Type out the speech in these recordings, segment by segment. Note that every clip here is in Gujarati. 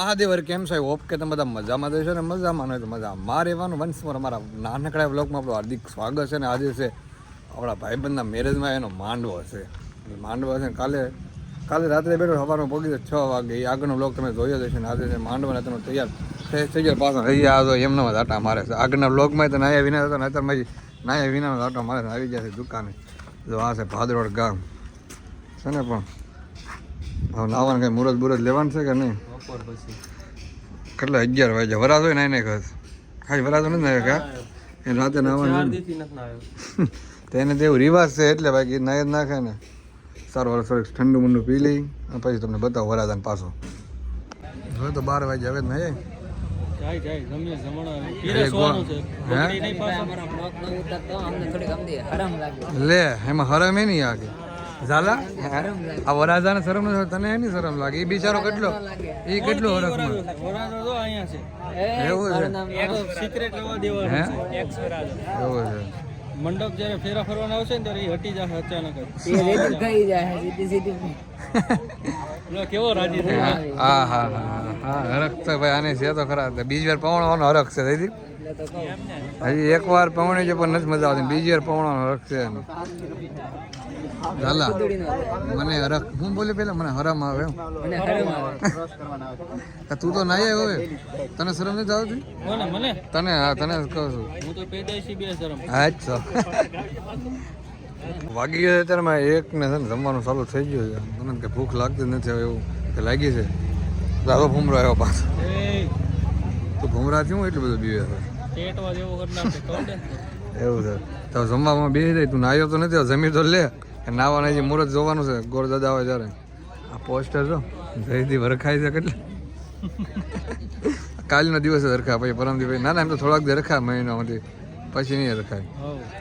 મહાદેવર કેમ છે? હોપ કે તમે બધા મજામાં દેશો ને મજામાં હોય તો મજા મારે રહેવાનું વંશ પર અમારા નાનકડા બ્લોગમાં આપણું હાર્દિક સ્વાગત છે. ને આજે છે આપણા ભાઈબંધના મેરેજમાં એનો માંડવો હશે. માંડવો છે કાલે રાત્રે બેઠો સવારમાં પહોંચી 6 વાગે. એ આગળનો બ્લોગ તમે જોયો જ હશે. ને આજે છે માંડવાને તમે તૈયાર થઈ ગયા પાછા રહી આ તો એમનો આટા મારે છે. આગળના બ્લોગમાં તો નાયા વિના હતો ને અત્યારે નાયા વિનાનો આટા મારે આવી ગયા છે દુકાને. જો આ છે ભાદરોડ ગામ છે ને. પણ હવે નાવાનું કંઈ મુહૂર્ત બુરત લેવાનું છે કે નહીં? કેટલા 11 વાગ્યા વરાતો હોય ને ઘર ખાલી વરાતો નથી ને કા એને રાતે નાવાનું તો એને તો એવું રિવાજ છે એટલે બાકી નાય જ નાખે ને. સારું થોડીક ઠંડુ મંડુ પી લઈ અને પછી તમને બતાવો વરાદાને પાછો. હવે તો 12 વાગ્યા હવે નાય લે એમાં હરામ એ નહીં આગે ઝાલા આ વરાજાને શરમ ન તને એની શરમ લાગે. એ બિચારો કેટલો હરખમાં એવું છે. એવું છે. મંડપ જયારે ફેરા ફરવાના આવશે ને ત્યારે હટી જશે અચાનક કેવો રાજી હા હા હા હરખ તો ભાઈ આને છે તો ખરા. બીજી વાર પવણવાનો હરખ છે દીદી. હજી એક વાર પવણી છે પણ નથી મજા આવતી. બીજી વાર પવણવાનો હરખ છે એનો. ઝાલા મને હરખ હું બોલી પેલા મને હરામ આવે એમ. તું તો નાય હોય તને શરમ નથી આવતી? તને હા તને કહું છું. અચ્છા વાગી ગયો અત્યારમાં 1 ને છે ને જમવાનું ચાલુ થઈ ગયું છે. મને કે ભૂખ લાગતી જ નથી હવે એવું કે લાગી છે. દાદો ભૂમરો આવ્યો પાછો. તો ભૂમરા થયું એટલું બધું બીવે એવું છે. તો જમવામાં બેસી જાય. તું નાયો તો નથી જમી તો લે. નાવાના જે મુહૂર્ત જોવાનું છે ગોળ દાદા આવે જ્યારે. આ પોસ્ટર જો જયથી વરખાય છે કેટલા. કાલનો દિવસ રખાય પછી પરમદી ભાઈ ના એમ તો થોડાક દે રખાય મહિનામાંથી પછી નહીં રખાય.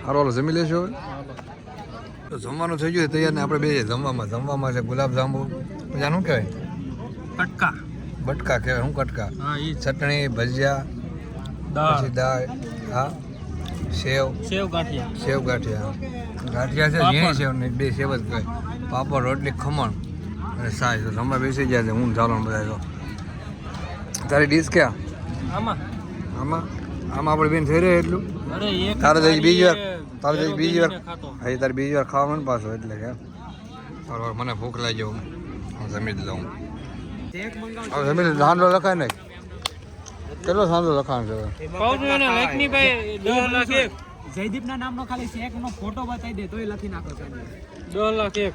સારું હાલો જમી લેશો હવે. તો જમવાનું થઈ ગયું તૈયાર ને આપણે બે જમવામાં છે ગુલાબ જાંબુ પછી આનું કહેવાય બટકા કહેવાય. શું કટકા? ચટણી ભજીયા પછી દાળ હા સેવ ગાંઠિયા છે ઝીણી સેવ ને 2 સેવ જ કહેવાય. પાપડ રોટલી ખમણ અને સાય તો જમવા બેસી ગયા છે. હું ચાલો બધા તો તારી ડીશ ક્યાં? આમાં આપણે બેન થઈ રહે એટલું તારે બીજી વાર તારે બીજી વાર ખાવા મને પાછો એટલે કે બરાબર મને ભૂખ લાગી હું જમી જ લઉં. હવે જમી સાંજલો લખાય ને કેટલો સાંજલો લખાણ છે? જયદીપ ના નામનો ખાલી ચેક નો ફોટો બતાવી દે તોય લખી નાખો. 10 લાખ એક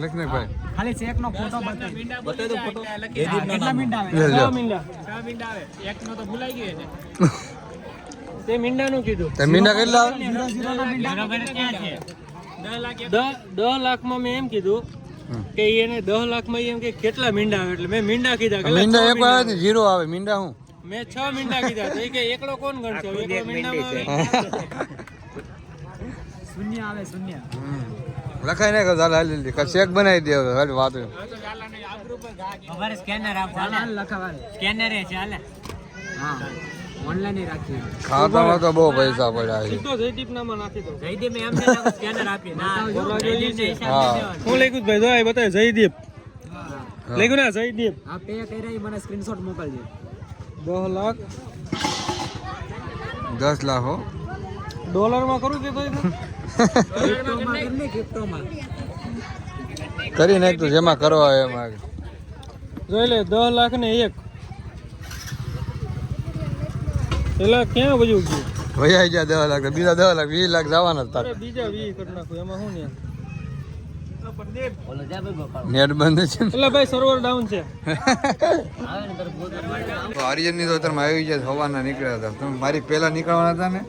લખી નાખ ભાઈ. ખાલી ચેક નો ફોટો બતાવી દો ફોટો. કેટલા મિનિટ આવે? 6 મિનિટ આવે. એક નો તો ભૂલાઈ ગયો છે. તે મિંડા નું કીધું. તે મિંડા કેટલા આવે? 00 ના મિંડા ક્યાં છે? 10 લાખમાં મેં એમ કીધું કે એને 10 લાખમાં એમ કે કેટલા મિંડા આવે એટલે મેં મિંડા કીધા. મિંડા એક આવે ને 0 આવે. મિંડા હું મેં 6 મિંડા કીધા તો કે એકલો કોણ ગણશે? એકલો મિંડામાં આવે શૂન્ય આવે શૂન્ય. લખાય ને કે ચાલ હાલી લે ચેક બનાવી દે હવે હાલ વાત. અમારે સ્કેનર આપ ચાલ લખાવા સ્કેનર એ ચાલે. હા ઓનલાઈન એ રાખી. ખાતામાં તો બહુ પૈસા પડ્યા છે. સીધો જયદીપ નામાં નાખી દો. જયદીપ એમ ને સ્કેનર આપી ના જયદીપ ને હિસાબ દેવાનો. હું લખ્યું ભાઈ જો આ બતાય જયદીપ લખ્યું ના જયદીપ. આ પે કર્યા મને સ્ક્રીનશોટ મોકલજો. 10 લાખ 10 લાખ હો ડોલરમાં કરું કે ભાઈ ક્રિપ્ટોમાં કરી નાખ તું જેમાં કરવા એમાં જોઈ લે. 10 લાખ ને 1 પેલા ક્યાં બધું ગયું વૈયા ગયા 10 લાખ બીજા 10 લાખ 20 લાખ જવાના હતા. બીજા 20 કરી નાખું એમાં શું ને નેટ બંધ છે એટલે ભાઈ સર્વર ડાઉન છે. આર્યન ની તો અત્યારમાં આવી જાય હવાના નીકળ્યા હતા. તમે મારી પહેલા નીકળવાના હતા ને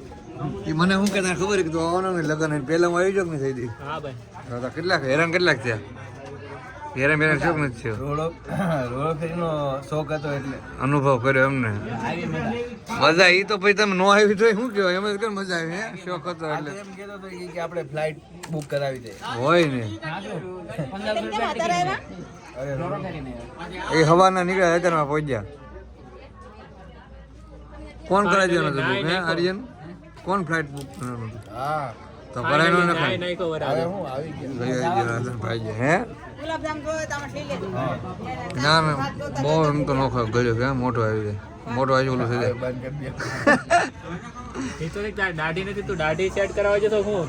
એ મને શું કહેતા ખબર કે તું આવવાનો ને લગ્ન પહેલા હું આવી જાઉં ને થઈ દી. હા ભાઈ કેટલાક કેટલાક થયા હેરાન શોખ નથી થયો. રોડ ફેરીનો શોખ હતો એટલે અનુભવ કર્યો એમને મજા. એ તો પછી તમે નો આવી તો શું કહેવાય એમ જ કે મજા આવી હે શોખ હતો એટલે એમ કહેતો હતો કે આપણે ફ્લાઇટ બુક કરાવી દે હોય ને. એ હવાના નીકળ્યા અત્યારમાં પહોંચ્યા. કોણ કરાવી દેવાનું હતું બુક હે આર્યન? કોણ ફ્લાઇટ બુક કરવાનું હતું? હા તો કરાવી ન નખાય હવે હું આવી ગયો ભાઈ હે ના ના બહુ એમ તો નોખો ગયો કે મોટો આવી જાય મોટો આવી ઓલું થઈ જાય બંધ કરી દે. દાઢી નથી તું દાઢી સેટ કરાવવા જતો હું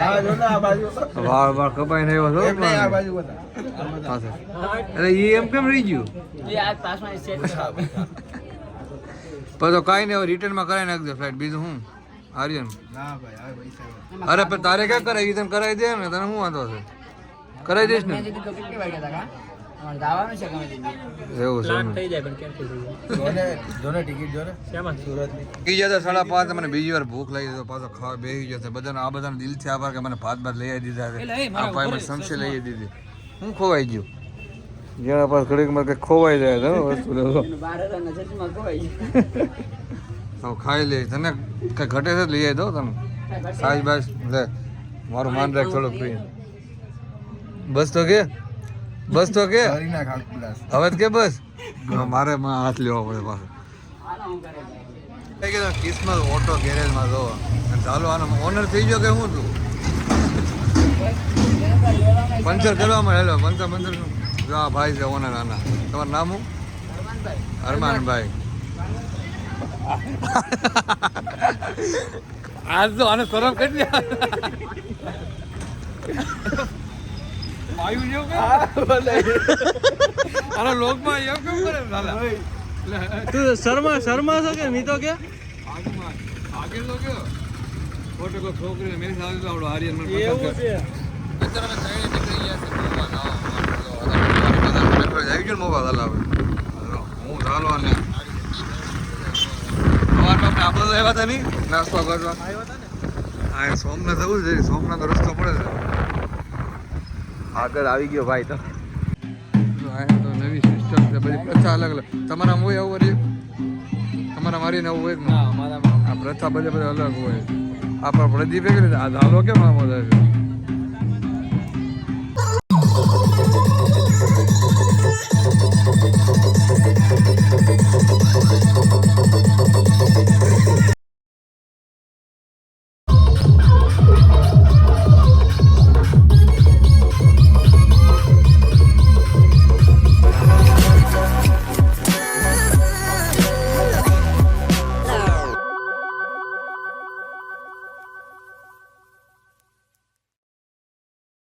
આ જો ને આ બાજુ. વાળ વાળ કપાઈ ને આવ્યો એમ નહીં, આ છો બાજુ બતા. પાસે અરે એ એમ કેમ રહી ગયું પણ તો કાંઈ નહીં હવે રિટર્નમાં કરાવી નાખજે ફ્લાઇટ બીજું હું આર્યન ના ભાઈ, આ પૈસા. અરે પણ તારે ક્યાં કરાવી તને કરાવી દે ને તને શું વાંધો છે કરાવી દઈશ ને એવું છે ને. થઈ જાય પણ કેન્સલ થઈ જાય જોને જોને ટિકિટ જોને શેમાં સુરતની. ઈ જતા 5:30 મને બીજી વાર ભૂખ લાગી તો પાછો ખાવા બેસી જશે બધાને આ બધાને દિલથી આભાર કે મને ભાત લઈ આવી દીધા છે આ ભાઈ મને સમસી લઈ આવી દીધી હું ખોવાઈ ગયું જેના પાસે ઘડીક માં કઈ ખોવાઈ જાય તો વસ્તુ લેવો હવે ખાઈ લે તને કઈ ઘટે છે લઈ આવી દો તમે સાજ બાજ લે મારું માન રાખ થોડુંક ફ્રી બસ તો કે કરી નાખ આખું ગ્લાસ. હવે તો કે બસ મારે હાથ લેવો પડે પાછો કઈ કીધું કિસ્મત ઓટો ગેરેજમાં જો ચાલો આનો ઓનર થઈ ગયો કે હું તું પંચર કરવામાં હેલો પંચર જો આ ભાઈ છે ઓનર આના તમારું નામ હું અરમાનભાઈ આજ તો આને શરમ કરી વાયુ જેવું અરે લોકમાં એમ કેમ કરે લાલા તું શર્મા છો કે નહીં તો કે આગળ તો કયો ફોટો કો છોકરી મેરી સાથે તો આવડો આર્યન મને એવું છે અત્યારે અમે ટ્રેન નીકળી ગયા છે મોવા આવી ગયો મોવા હલાવે હું ચાલો ને આપણે આપણે આવ્યા હતા નહીં નાસ્તો કરવા હા સોમનાથ જવું છે સોમનાથ રસ્તો પડે છે આગળ આવી ગયો ભાઈ તો તો નવી સિસ્ટમ છે બધી પ્રથા અલગ અલગ તમારા હોય આવું હોય તમારા મારી ને આવું હોય ને આ પ્રથા બધે અલગ હોય આપણા પ્રદીપે કરી આ ધાલો કેમ આમ વધારે છે